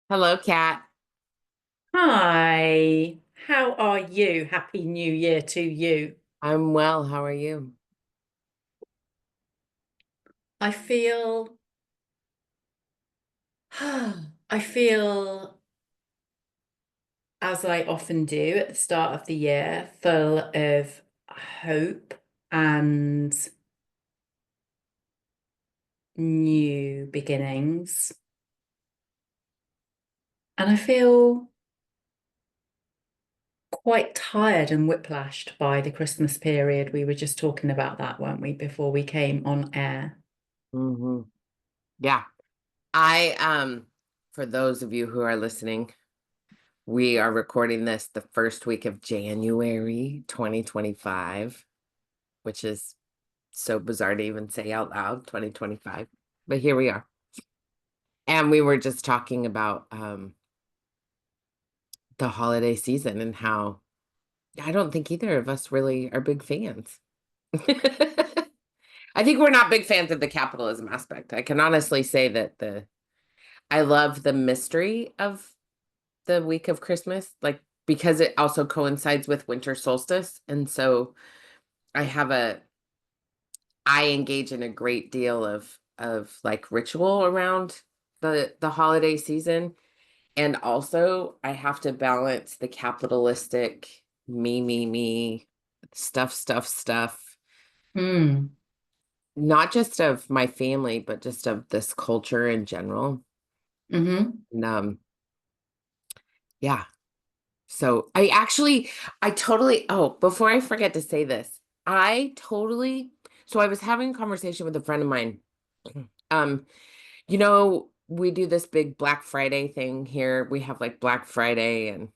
Hello, Kat. Hi, how are you? Happy New Year to you. I'm well. How are you? I feel, I feel as I often do at the start of the year, full of hope and new beginnings. And I feel quite tired and whiplashed by the Christmas period. We were just talking about that, weren't we, before we came on air? hmm Yeah. I for those of you who are listening, we are recording this the first week of January 2025, which is so bizarre to even say out loud, 2025. But here we are. And we were just talking about the holiday season and how I don't think either of us really are big fans. I think we're not big fans of the capitalism aspect. I can honestly say that the I love the mystery of the week of Christmas, like because it also coincides with winter solstice. And so I have a I engage in a great deal of like ritual around the holiday season. And also I have to balance the capitalistic me, stuff, Hmm. not just of my family, but just of this culture in general. Mm-hmm. And yeah. So I totally, oh, before I forget to say this, so I was having a conversation with a friend of mine. Um, we do this big Black Friday thing here. We have like Black Friday and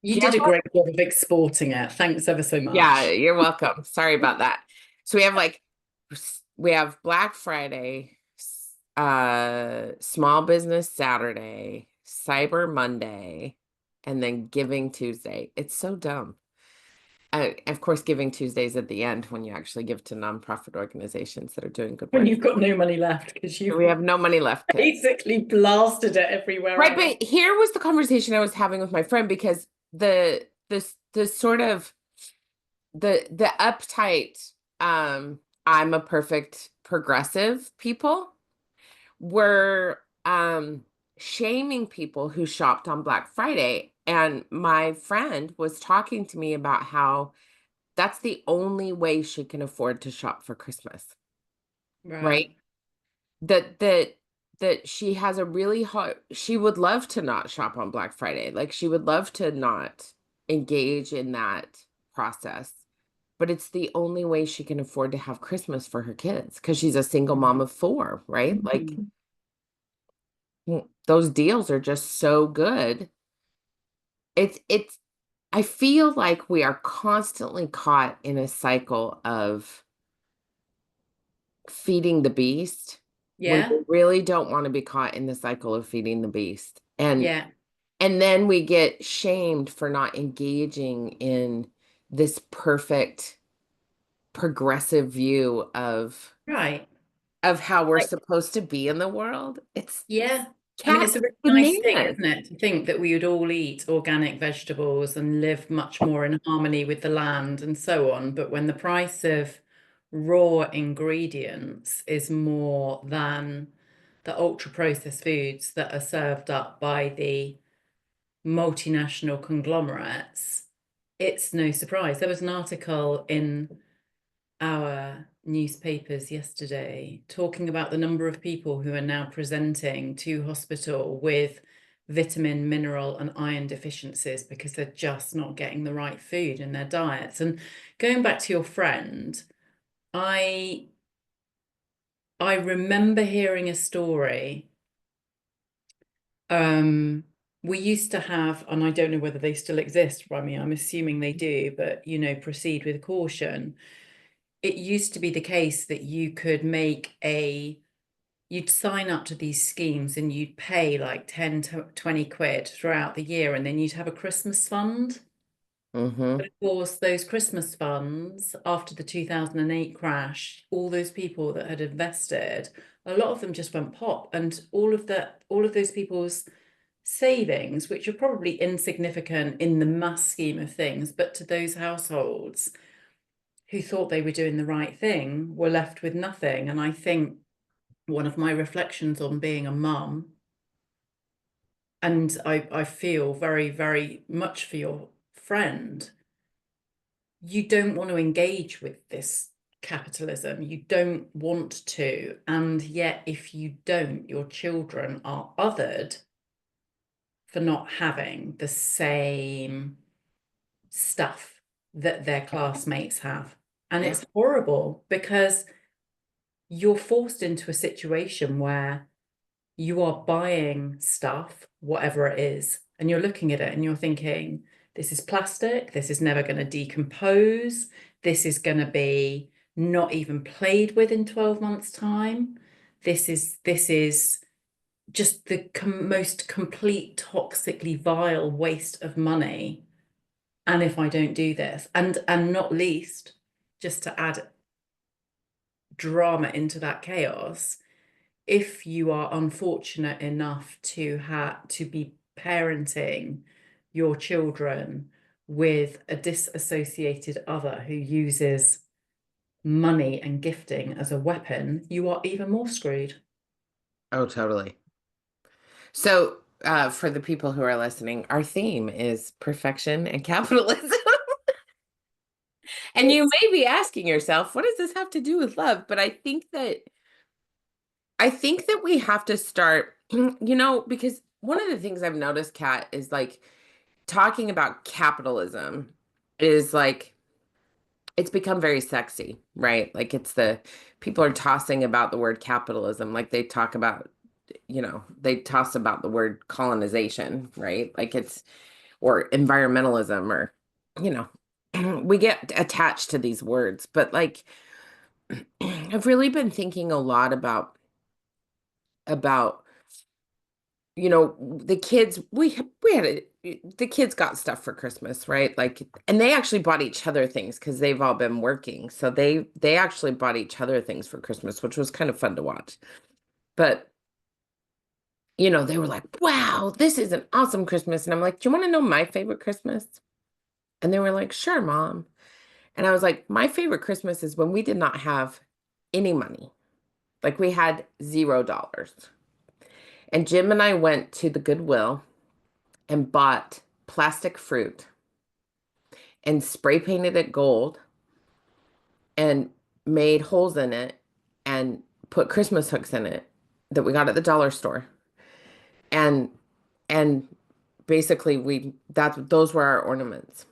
You do you did have a one? great job of exporting it. Thanks ever so Yeah, much. you're welcome. Sorry about that. So we have Black Friday, Small Business Saturday, Cyber Monday, and then Giving Tuesday. It's so dumb. Of course, Giving Tuesdays at the end when you actually give to nonprofit organizations that are doing good When work. you've got no money left because you've We have no money left to. basically blasted it everywhere Right, else. but here was the conversation I was having with my friend because the sort of the uptight I'm a perfect progressive people were shaming people who shopped on Black Friday. And my friend was talking to me about how that's the only way she can afford to shop for Christmas, right? Right. That she has a really hard, she would love to not shop on Black Friday. Like she would love to not engage in that process. But it's the only way she can afford to have Christmas for her kids because she's a single mom of four, right? Like Mhm. those deals are just so good. It's I feel like we are constantly caught in a cycle of feeding the beast when we Yeah. really don't want to be caught in the cycle of feeding the beast. Yeah. And then we get shamed for not engaging in this perfect progressive view Right. of how we're Like, supposed to be in the world. It's yeah. I mean, cat it's a really nice thing, bananas. isn't it, to think that we would all eat organic vegetables and live much more in harmony with the land and so on. But when the price of raw ingredients is more than the ultra processed foods that are served up by the multinational conglomerates, it's no surprise. There was an article in our newspapers yesterday talking about the number of people who are now presenting to hospital with vitamin, mineral, and iron deficiencies because they're just not getting the right food in their diets. And going back to your friend, I I remember hearing a story. Um, we used to have, and I don't know whether they still exist. I mean, I'm assuming they do, but proceed with caution. It used to be the case that you'd sign up to these schemes and you'd pay like 10 to 20 quid throughout the year, and then you'd have a Christmas fund. Mm-hmm. But of course, those Christmas funds, after the 2008 crash, all those people that had invested, a lot of them just went pop, and all of those people's savings, which are probably insignificant in the mass scheme of things, but to those households who thought they were doing the right thing were left with nothing. And I think one of my reflections on being a mum, and I feel very, very much for your friend, you don't want to engage with this capitalism. You don't want to. And yet, if you don't, your children are othered for not having the same stuff that their classmates have. And Yeah. it's horrible because you're forced into a situation where you are buying stuff, whatever it is, and you're looking at it and you're thinking, this is plastic, this is never going to decompose, this is going to be not even played with in 12 months' time. This is just the most complete toxically vile waste of money. And if I don't do this, and not least, just to add drama into that chaos, if you are unfortunate enough to have to be parenting your children with a disassociated other who uses money and gifting as a weapon, you are even more screwed. Oh, totally. So, for the people who are listening, our theme is perfection and capitalism. And you It's may be asking yourself, what does this have to do with love? But I think that we have to start, because one of the things I've noticed, Kat, is like talking about capitalism is like it's become very sexy, right? Like it's the people are tossing about the word capitalism, like they talk about, they toss about the word colonization, right? Like it's or environmentalism or, you we get attached to these words, but like I've really been thinking a lot about the kids we had the kids got stuff for Christmas, right? Like, and they actually bought each other things because they've all been working. So they actually bought each other things for Christmas, which was kind of fun to watch. But they were like, "Wow, this is an awesome Christmas." And I'm like, "Do you want to know my favorite Christmas?" And they were like, "Sure, Mom." And I was like, "My favorite Christmas is when we did not have any money. Like we had $0. And Jim and I went to the Goodwill and bought plastic fruit and spray painted it gold and made holes in it and put Christmas hooks in it that we got at the dollar store. And and basically those were our ornaments.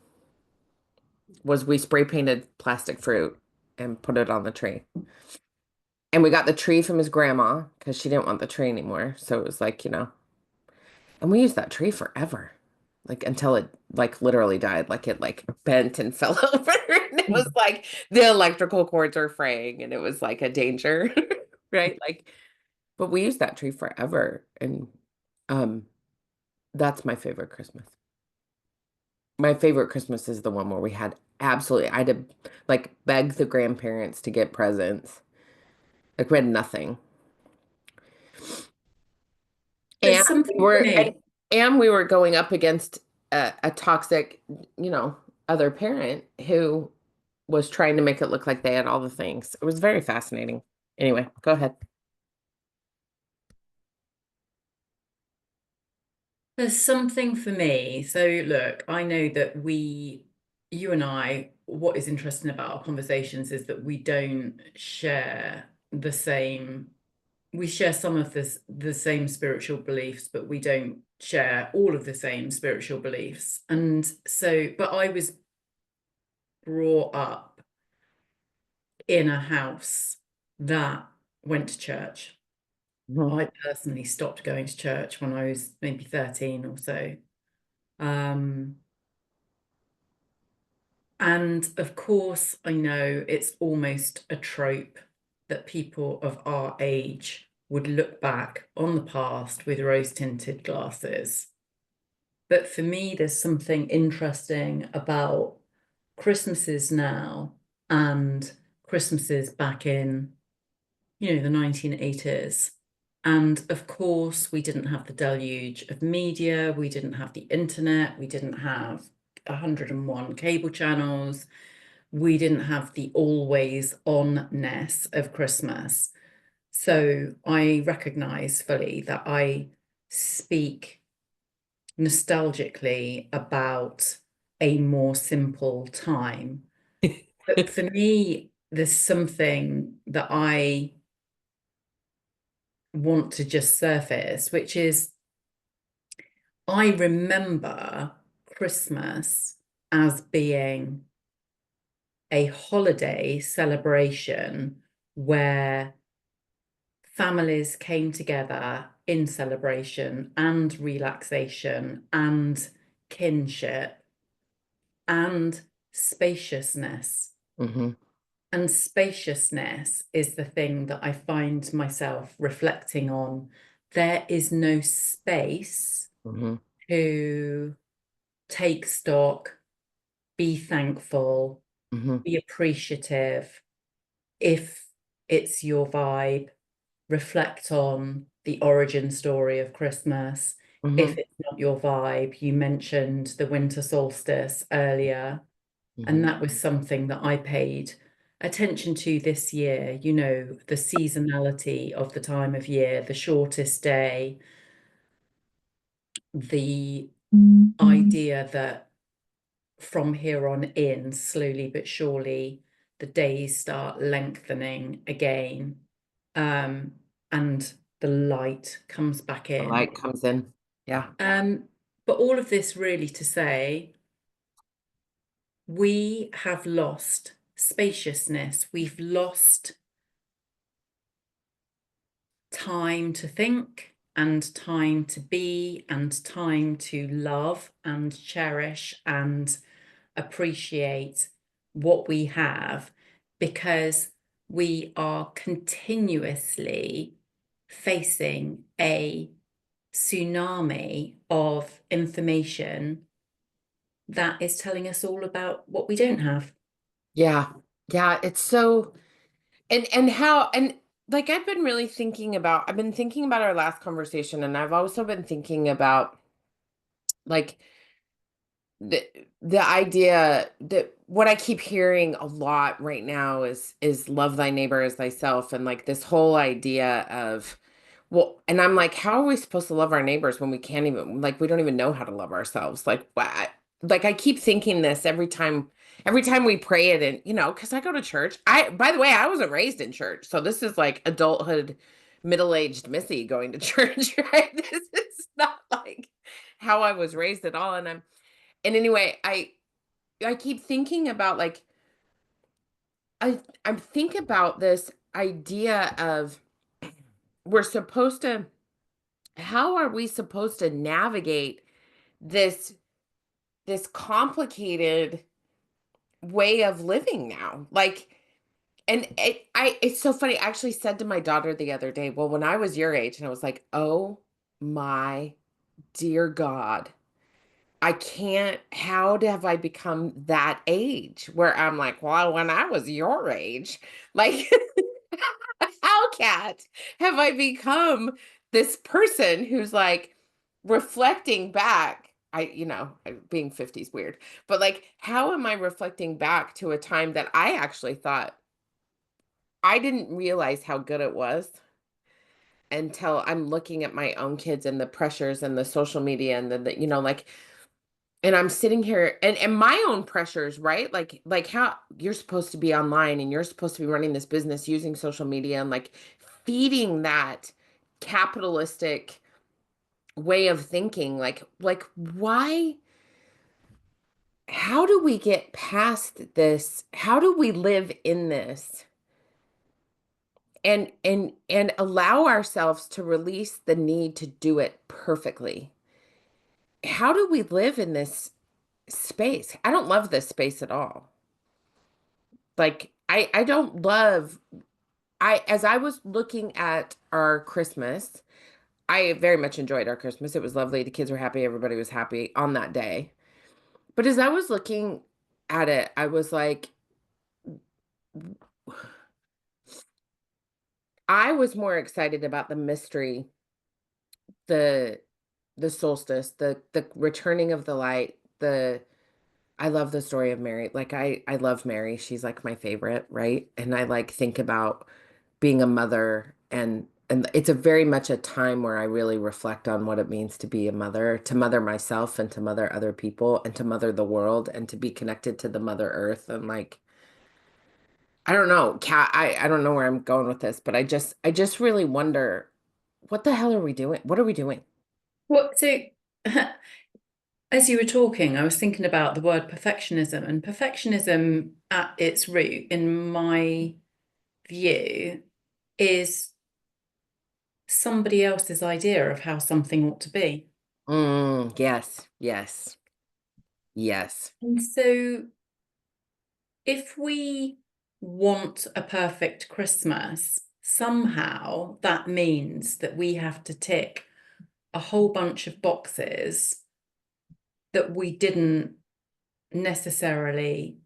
Was we spray painted plastic fruit and put it on the tree. And we got the tree from his grandma because she didn't want the tree anymore. So it was like, and we used that tree forever. Like until it like literally died. Like it like bent and fell over. And it was like the electrical cords are fraying and it was like a danger. Right? Like, but we used that tree forever. And um that's my favorite Christmas. My favorite Christmas is the one where we had absolutely I had to like beg the grandparents to get presents. Like we had nothing. And there's something we for were and, me. and we were going up against a toxic, other parent who was trying to make it look like they had all the things. It was very fascinating. Anyway, go ahead. There's something for me. So look, I know that you and I, what is interesting about our conversations is that we don't share the same, we share some of the same spiritual beliefs, but we don't share all of the same spiritual beliefs. And so, but I was brought up in a house that went to church. Mhm. I personally stopped going to church when I was maybe 13 or so. Um, And of course, I know it's almost a trope that people of our age would look back on the past with rose-tinted glasses. But for me, there's something interesting about Christmases now and Christmases back in the 1980s. And of course, we didn't have the deluge of media, we didn't have the internet, we didn't have 101 cable channels, we didn't have the always onness of Christmas. So I recognize fully that I speak nostalgically about a more simple time. But for me, there's something that I want to just surface, which is I remember Christmas as being a holiday celebration where families came together in celebration and relaxation and kinship and spaciousness. Hmm. And spaciousness is the thing that I find myself reflecting on. There is no space Hmm. to take stock, be thankful, Hmm. be appreciative. If it's your vibe, reflect on the origin story of Christmas. If Hmm. it's not your vibe, you mentioned the winter solstice earlier, and Hmm. that was something that I paid attention to this year, the seasonality of the time of year, the shortest day, the idea that from here on in, slowly but surely, the days start lengthening again, um, and the light comes back The in. light comes in. Yeah. Um, but all of this really to say, we have lost spaciousness. We've lost time to think and time to be and time to love and cherish and appreciate what we have because we are continuously facing a tsunami of information that is telling us all about what we don't have. Yeah. Yeah. It's so, and how, and like I've been thinking about our last conversation, and I've also been thinking about like the the idea that what I keep hearing a lot right now is love thy neighbor as thyself, and like this whole idea of, well, and I'm like, how are we supposed to love our neighbors when we can't even, like, we don't even know how to love ourselves? Like, why? Like, I keep thinking this every time we pray it, and because I go to church. By the way, I wasn't raised in church, so this is like adulthood, middle-aged Missy going to church, right? This is not like how I was raised at all, and anyway, I keep thinking about like I think about this idea of we're supposed to how are we supposed to navigate this this complicated way of living now? Like, and it's so funny. I actually said to my daughter the other day, well, when I was your age, and I was like, oh my dear God, I can't, how have I become that age where I'm like, well, when I was your age, like, how, cat, have I become this person who's like reflecting back? Being 50 is weird, but like, how am I reflecting back to a time that I actually thought I didn't realize how good it was until I'm looking at my own kids and the pressures and the social media and like, and I'm sitting here and my own pressures, right? Like how you're supposed to be online and you're supposed to be running this business using social media and like feeding that capitalistic way of thinking. Like why how do we get past this? How do we live in this and allow ourselves to release the need to do it perfectly? How do we live in this space? I don't love this space at all. Like I don't love I as I was looking at our Christmas, I very much enjoyed our Christmas. It was lovely. The kids were happy, everybody was happy on that day. But as I was looking at it, I was like I was more excited about the mystery, the the solstice, the returning of the light, the I love the story of Mary. Like I love Mary. She's like my favorite, right? And I like think about being a mother, and it's a very much a time where I really reflect on what it means to be a mother, to mother myself and to mother other people and to mother the world and to be connected to the Mother Earth. And like I don't know, Kat, I don't know where I'm going with this, but I just really wonder, what the hell are we doing? What are we doing? What so as you were talking, I was thinking about the word perfectionism, and perfectionism at its root, in my view, is somebody else's idea of how something ought to be. Yes, yes, yes. And so if we want a perfect Christmas, somehow that means that we have to tick a whole bunch of boxes that we didn't necessarily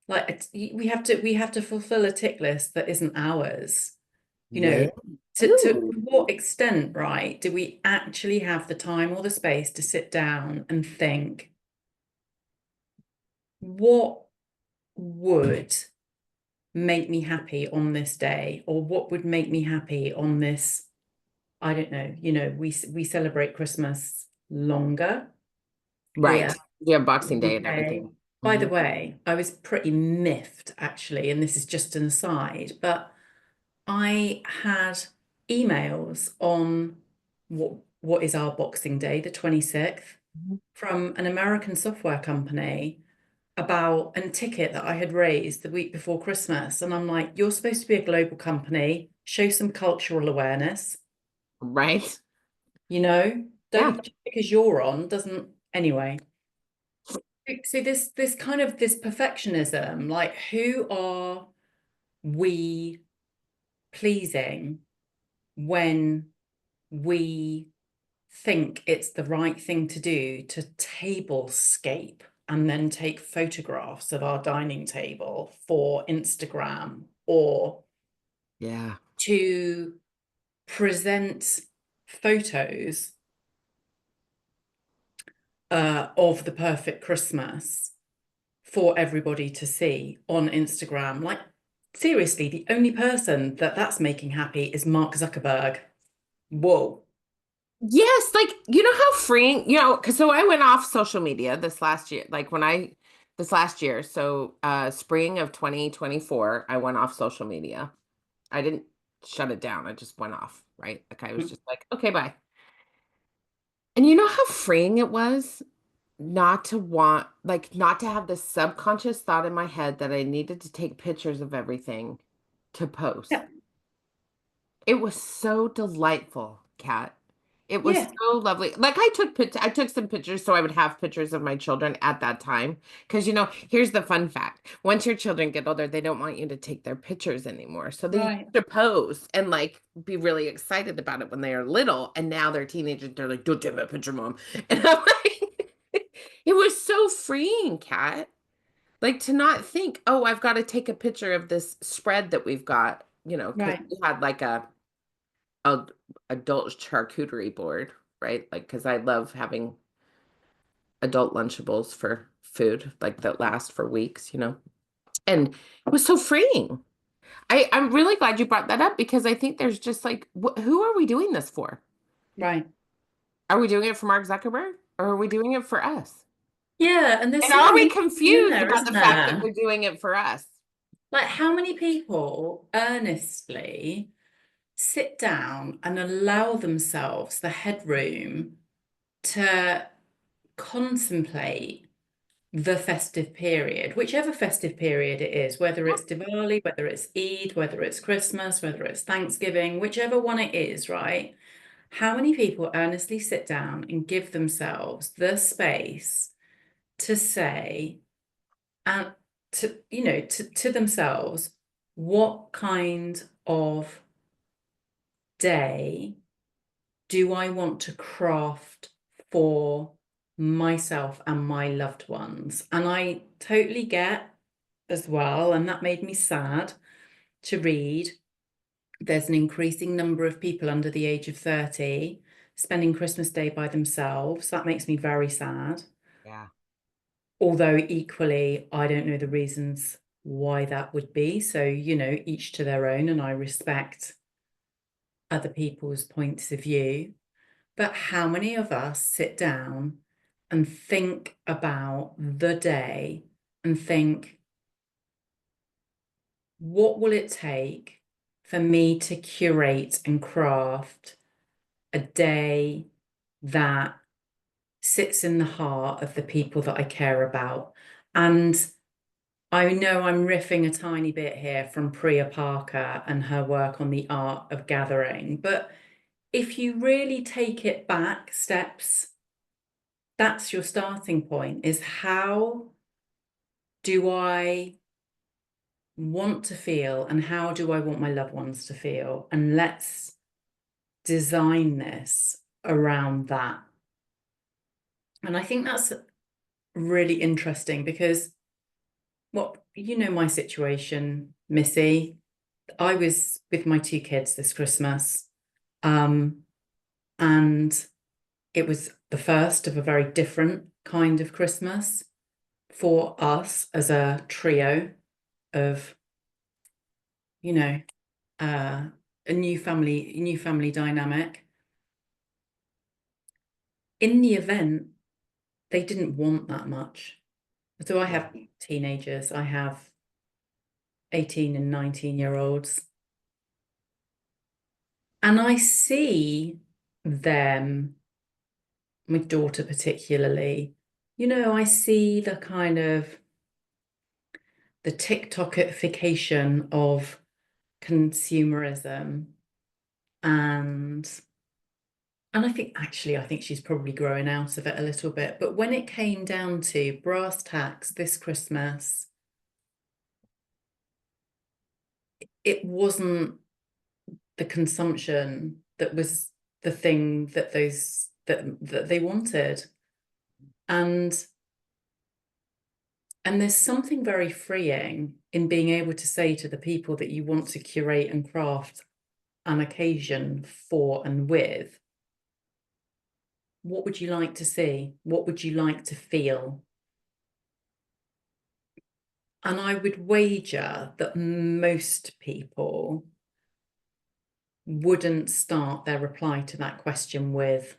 like. We have to fulfill a tick list that isn't ours. You Yeah. know, to Ooh. what extent, right, do we actually have the time or the space to sit down and think, what would make me happy on this day, or what would make me happy on this, I don't know, we celebrate Christmas longer Right. here Yeah, in Boxing the Day and UK. everything. By the Mhm. way, I was pretty miffed actually, and this is just an aside, but I had emails on what is our Boxing Day, the 26th, Mhm. from an American software company about a ticket that I had raised the week before Christmas. And I'm like, you're supposed to be a global company, show some cultural awareness, Right. you know? Yeah. Don't, just because you're on doesn't anyway. So this kind of this perfectionism, like who are we pleasing when we think it's the right thing to do to tablescape and then take photographs of our dining table for Instagram, or Yeah. to present photos of the perfect Christmas for everybody to see on Instagram. Like, seriously, the only person that that's making happy is Mark Zuckerberg. Whoa. Yes, like you know how freeing, because so I went off social media this last year, like this last year, so spring of 2024, I went off social media. I didn't shut it down. I just went off, right? Like I was just like, okay, bye. And you know how freeing it was not to want, like, not to have this subconscious thought in my head that I needed to take pictures of everything to post. Yeah, It was so delightful, Kat. It was yeah, so lovely. Like I took some pictures so I would have pictures of my children at that time. Because here's the fun fact. Once your children get older, they don't want you to take their pictures anymore. So they right, used to pose and like be really excited about it when they are little. And now they're teenagers. They're like, don't take my picture, mom. And I'm like, it was so freeing, Kat. Like to not think, oh, I've got to take a picture of this spread that we've got, because right, we had like a adult charcuterie board, right? Like, because I love having adult Lunchables for food, like that last for weeks. And it was so freeing. I'm really glad you brought that up because I think there's just like, who are we doing this for? right. Are we doing it for Mark Zuckerberg or are we doing it for us? Yeah, and there's And are something we interesting in confused there, about the isn't fact that there? we're doing it for us? Like, how many people earnestly sit down and allow themselves the headroom to contemplate the festive period, whichever festive period it is, whether it's Diwali, whether it's Eid, whether it's Christmas, whether it's Thanksgiving, whichever one it is, right? How many people earnestly sit down and give themselves the space to say, and to themselves, what kind of day do I want to craft for myself and my loved ones? And I totally get as well, and that made me sad to read There's an increasing number of people under the age of 30 spending Christmas Day by themselves. That makes me very sad. Yeah. Although equally, I don't know the reasons why that would be. So, each to their own, and I respect other people's points of view. But how many of us sit down and think about the day and think, what will it take for me to curate and craft a day that sits in the heart of the people that I care about? And I know I'm riffing a tiny bit here from Priya Parker and her work on the art of gathering, but if you really take it back steps, that's your starting point, is how do I want to feel and how do I want my loved ones to feel? And let's design this around that. And I think that's really interesting because, well, my situation, Missy. I was with my two kids this Christmas, um, and it was the first of a very different kind of Christmas for us as a trio of, you know, uh, a new family dynamic. In the event, they didn't want that much. So I Yeah. have teenagers, I have 18 and 19-year-olds, and I see them, my daughter particularly, I see the kind of the TikTokification of consumerism, and I think she's probably growing out of it a little bit. But when it came down to brass tacks this Christmas, it wasn't the consumption that was the thing that they wanted. And there's something very freeing in being able to say to the people that you want to curate and craft an occasion for and with, what would you like to see? What would you like to feel? And I would wager that most people wouldn't start their reply to that question with,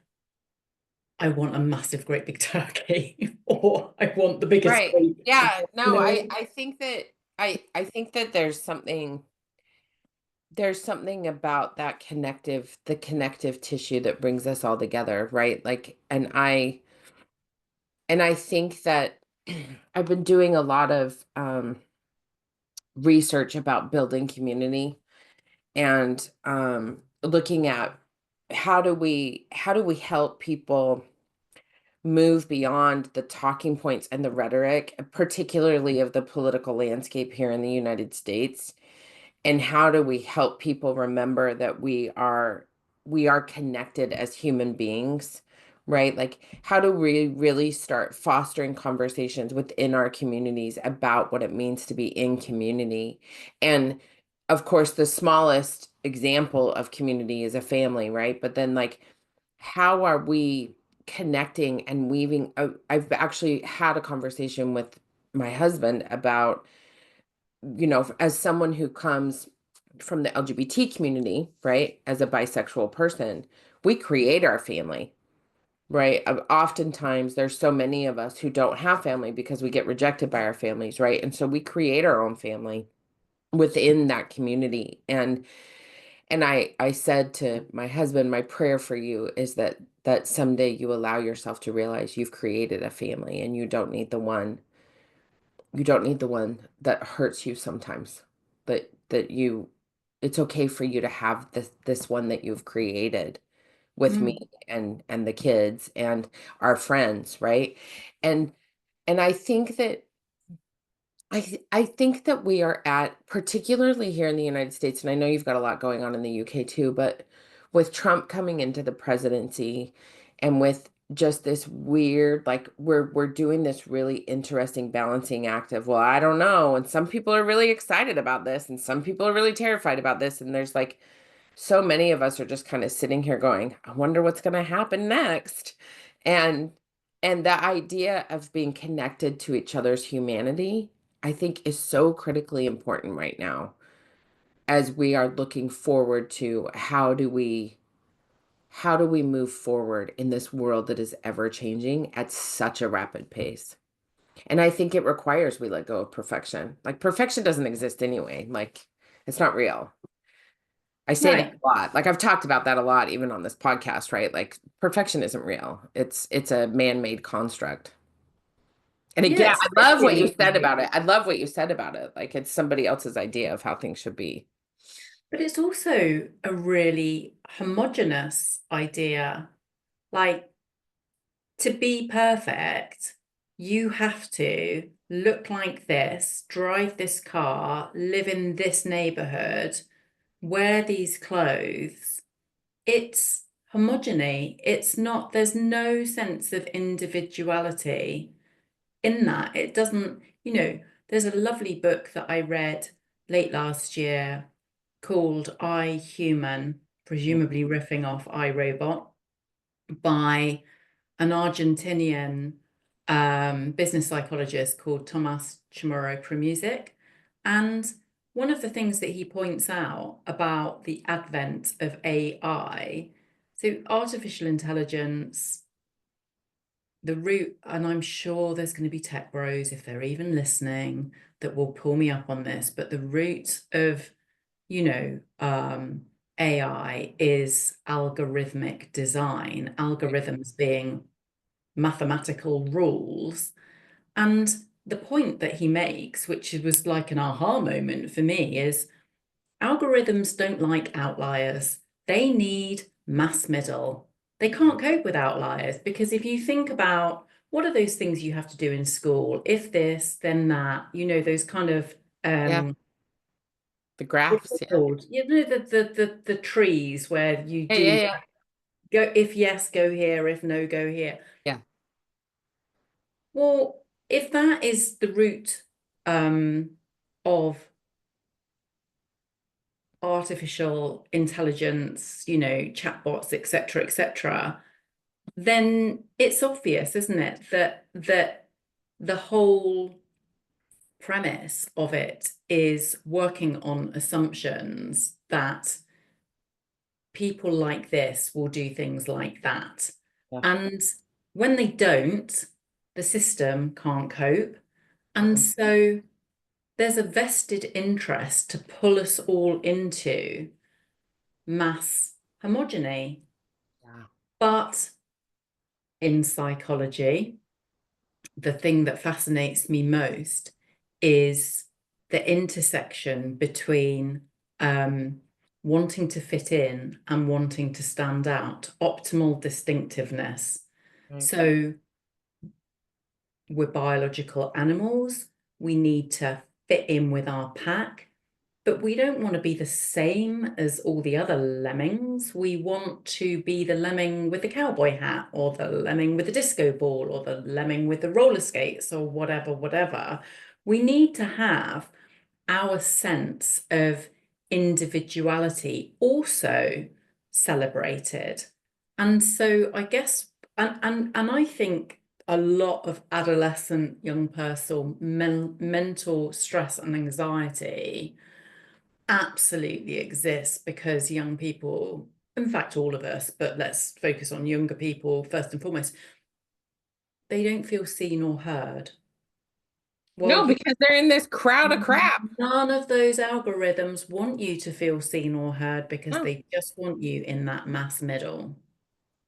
I want a massive, great big turkey, or I want the biggest Right. cake. Yeah. No, I No. I think that I think that there's something about that the connective tissue that brings us all together, right? Like, and I think that I've been doing a lot of research about building community and looking at how do we help people move beyond the talking points and the rhetoric, particularly of the political landscape here in the United States, and how do we help people remember that we are connected as human beings, right? Like, how do we really start fostering conversations within our communities about what it means to be in community? And of course, the smallest example of community is a family, right? But then, like, how are we connecting and weaving? I've actually had a conversation with my husband about, as someone who comes from the LGBT community, right, as a bisexual person, we create our family, right? Oftentimes, there's so many of us who don't have family because we get rejected by our families, right? And so we create our own family within that community. And I said to my husband, my prayer for you is that someday you allow yourself to realize you've created a family and you don't need the one that hurts you sometimes. That it's okay for you to have this one that you've created with me Mm. and the kids and our friends, right? And and I think that we are at, particularly here in the United States, and I know you've got a lot going on in the UK too, but with Trump coming into the presidency and with just this weird, like we're doing this really interesting balancing act of, well, I don't know, and some people are really excited about this and some people are really terrified about this, and there's like so many of us are just kind of sitting here going, I wonder what's going to happen next. And the idea of being connected to each other's humanity, I think, is so critically important right now as we are looking forward to how do we move forward in this world that is ever changing at such a rapid pace. And I think it requires we let go of perfection. Like perfection doesn't exist anyway. Like it's not real. I say that Right. a lot. Like I've talked about that a lot, even on this podcast, right? Like perfection isn't real. It's a man-made construct. And Yeah, again, I love what you said especially, about it. I love what you said about it. Like it's somebody else's idea of how things should be. but it's also a really homogenous idea. Like to be perfect, you have to look like this, drive this car, live in this neighborhood, wear these clothes. It's homogeny. It's not, there's no sense of individuality in that. It doesn't, there's a lovely book that I read late last year called I, Human, presumably riffing off I, Robot, by an Argentinian business psychologist called Tomás Chamorro Premuzic. And one of the things that he points out about the advent of AI, so artificial intelligence, the root, and I'm sure there's going to be tech bros, if they're even listening, that will pull me up on this, but the root of, AI is algorithmic design, Right. algorithms being mathematical rules. And the point that he makes, which was like an aha moment for me, is algorithms don't like outliers. They need mass middle. They can't cope with outliers because if you think about what are those things you have to do in school, if this, then that, those kind of Yeah. The what's graphs. it Yeah. called? The trees where you Yeah. Yeah. do Yeah. go if yes, go here, if no, go here. Yeah. Well, if that is the root of artificial intelligence, chatbots, etc., then it's obvious, isn't it, that the whole premise of it is working on assumptions that people like this will do things like that. Yeah. And when they don't, the system can't cope. And Mhm. so there's a vested interest to pull us all into mass homogeny. Yeah. But in psychology, the thing that fascinates me most is the intersection between wanting to fit in and wanting to stand out, optimal distinctiveness. Right. So we're biological animals. We need to fit in with our pack. But we don't want to be the same as all the other lemmings. We want to be the lemming with the cowboy hat, or the lemming with the disco ball, or the lemming with the roller skates, or whatever, whatever. We need to have our sense of individuality also celebrated. And so I guess, and I think a lot of adolescent young person mental stress and anxiety absolutely exists because young people, in fact, all of us, but let's focus on younger people first and foremost, they don't feel seen or heard. Well, No, because they're in this crowd of crap. none of those algorithms want you to feel seen or heard because No. they just want you in that mass middle.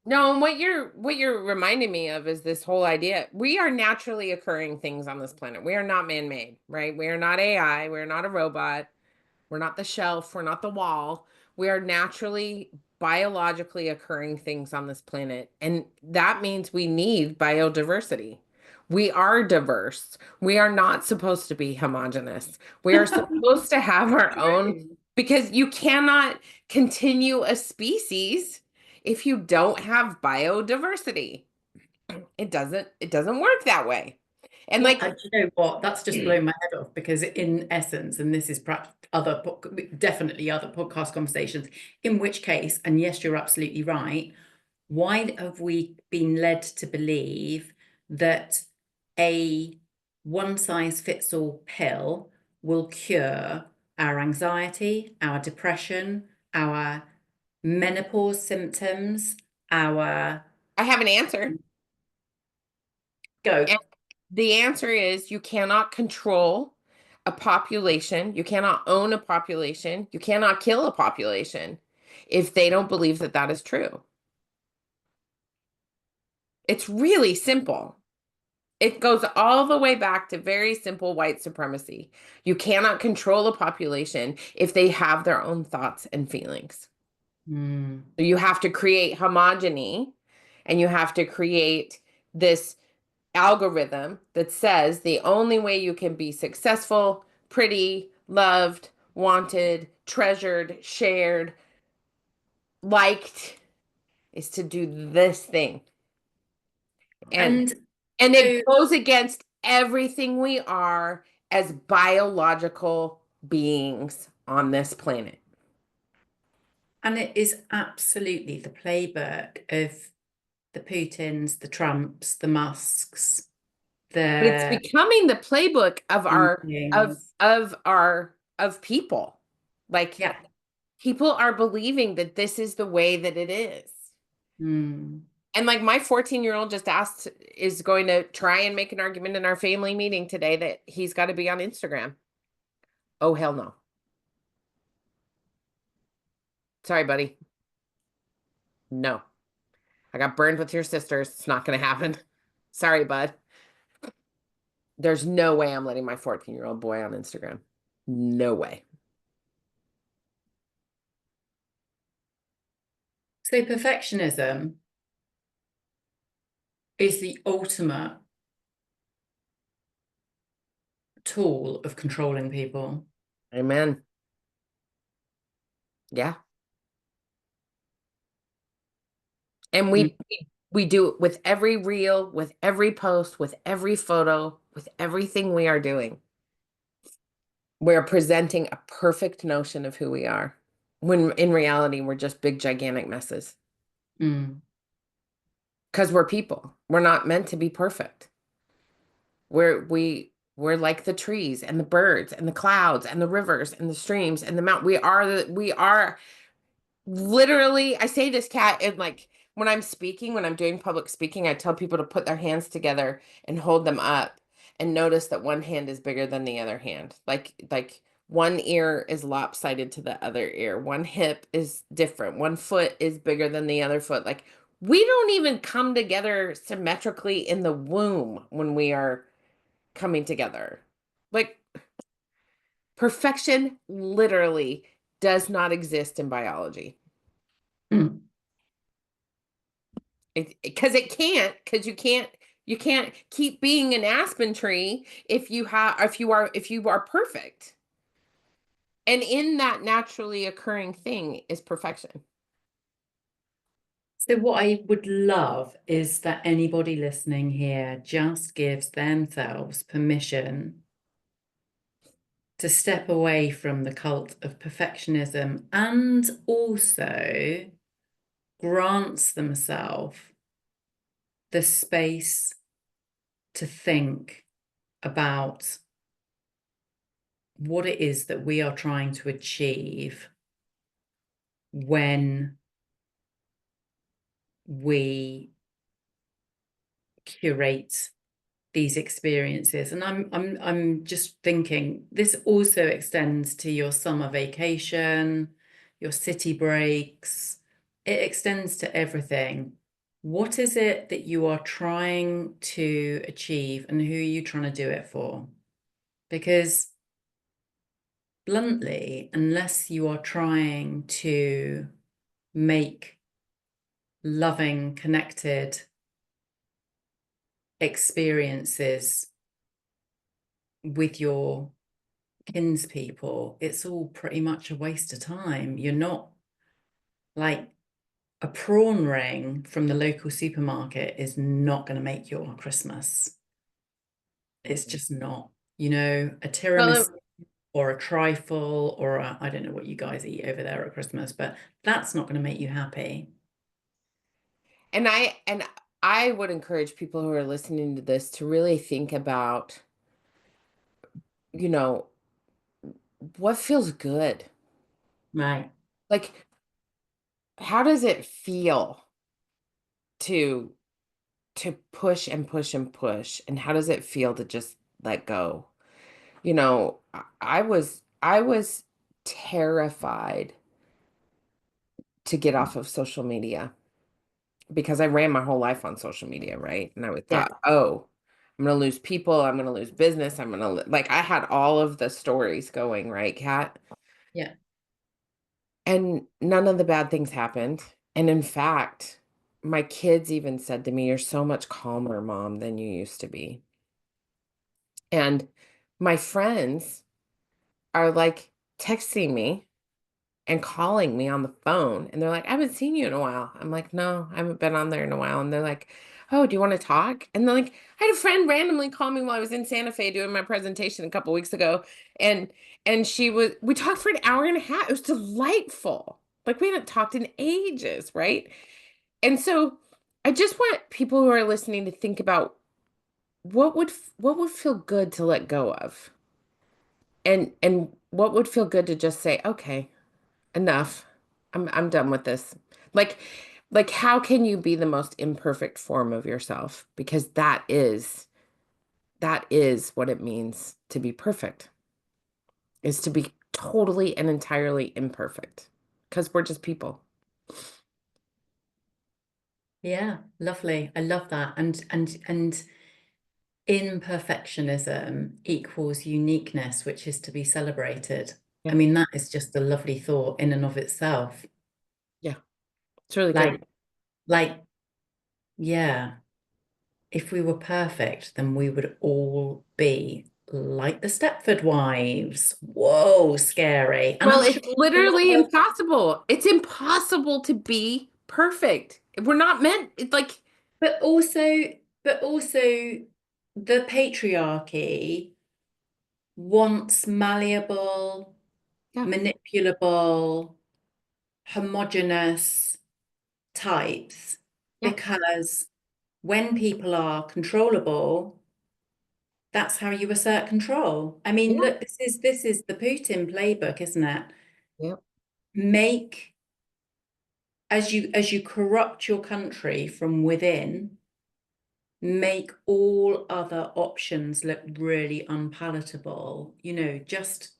No, and what you're reminding me of is this whole idea. We are naturally occurring things on this planet. We are not man-made, right? We are not AI. We're not a robot. We're not the shelf. We're not the wall. We are naturally, biologically occurring things on this planet. And that means we need biodiversity. We are diverse. We are not supposed to be homogenous. We are supposed to have our own, True. because you cannot continue a species if you don't have biodiversity. It doesn't work that way. And What, like, you know what? That's just blown my head off because in essence, and this is perhaps definitely other podcast conversations, in which case, and yes, you're absolutely right. Why have we been led to believe that a one size fits all pill will cure our anxiety, our depression, our menopause symptoms, our I have an answer. go? And the answer is you cannot control a population, you cannot own a population, you cannot kill a population if they don't believe that that is true. It's really simple. It goes all the way back to very simple white supremacy. You cannot control a population if they have their own thoughts and feelings. Mm. So you have to create homogeny, and you have to create this algorithm that says the only way you can be successful, pretty, loved, wanted, treasured, shared, liked is to do this thing. And And and it so, goes against everything we are as biological beings on this planet. and it is absolutely the playbook of the Putins, the Trumps, the Musks, But it's the becoming the playbook of our Jinpings. of people. Like, Yeah. people are believing that this is the way that it is. Mm. And like, my 14-year-old just asked, is going to try and make an argument in our family meeting today that he's got to be on Instagram. Oh, hell no. Sorry, buddy. No. I got burned with your sisters. It's not going to happen. Sorry, bud. There's no way I'm letting my 14-year-old boy on Instagram. No way. So perfectionism is the ultimate tool of controlling people. Amen. Yeah. And Mm. we do it with every reel, with every post, with every photo, with everything we are doing. We're presenting a perfect notion of who we are, when in reality we're just big gigantic messes. Mm. Because we're people. We're not meant to be perfect. We're like the trees and the birds and the clouds and the rivers and the streams and the mountain. We are literally, I say this, Cat, and like, when I'm speaking, when I'm doing public speaking, I tell people to put their hands together and hold them up and notice that one hand is bigger than the other hand. Like one ear is lopsided to the other ear. One hip is different. One foot is bigger than the other foot. Like, we don't even come together symmetrically in the womb when we are coming together. Like, perfection literally does not exist in biology. Mm. Because it can't, because you can't keep being an aspen tree if you are perfect. And in that naturally occurring thing is perfection. So what I would love is that anybody listening here just gives themselves permission to step away from the cult of perfectionism and also grants themselves the space to think about what it is that we are trying to achieve when we curate these experiences. And I'm just thinking this also extends to your summer vacation, your city breaks. It extends to everything. What is it that you are trying to achieve and who are you trying to do it for? Because bluntly, unless you are trying to make loving, connected experiences with your kinspeople, it's all pretty much a waste of time. You're not like a prawn ring from the local supermarket is not going to make your Christmas. It's Mm-mm. just not, a Well, tiramisu or a trifle or I don't know what you guys eat over there at Christmas, but that's not going to make you happy. and I would encourage people who are listening to this to really think about, you know, what feels good. Right. Like, how does it feel to push and push and push? And how does it feel to just let go? I was terrified to get off of social media because I ran my whole life on social media, right? And I would Yeah. thought, oh, I'm gonna lose people, I'm gonna lose business, like I had all of the stories going, right, Kat? Yeah. And none of the bad things happened. And in fact, my kids even said to me, "You're so much calmer, mom, than you used to be." And my friends are like texting me and calling me on the phone. And they're like, "I haven't seen you in a while." I'm like, "No, I haven't been on there in a while." And they're like, "Oh, do you want to talk?" And they're like, I had a friend randomly call me while I was in Santa Fe doing my presentation a couple weeks ago. And we talked for an hour and a half. It was delightful. Like we hadn't talked in ages, right? And so I just want people who are listening to think about what would feel good to let go of. And what would feel good to just say, "Okay, enough. I'm done with this." Like how can you be the most imperfect form of yourself? Because that is what it means to be perfect, is to be totally and entirely imperfect. Because we're just people. Yeah, lovely. I love that. And imperfectionism equals uniqueness, which is to be celebrated. I Yeah. mean, that is just a lovely thought in and of itself. Yeah. It's really good. Like, like, yeah, if we were perfect, then we would all be like the Stepford wives. Whoa, scary. And Well, I'm sure it's a lot literally of, impossible. It's impossible to be perfect. We're not meant, it's like, but also, but also the patriarchy wants malleable, yeah, manipulable, homogeneous types yeah, because when people are controllable, that's how you assert control. I mean, yeah, look, this is the Putin playbook, isn't it? yeah. Make as you corrupt your country from within, make all other options look really unpalatable, just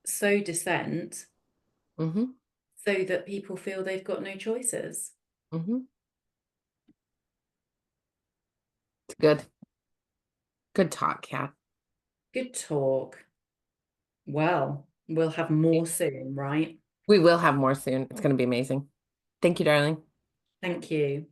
sow dissent Mm-hmm. so that people feel they've got no choices. Mm-hmm. It's good. Good talk, Kat. Good talk. Well, we'll have more soon, right? We will have more soon. It's going to be amazing. Thank you, darling. Thank you.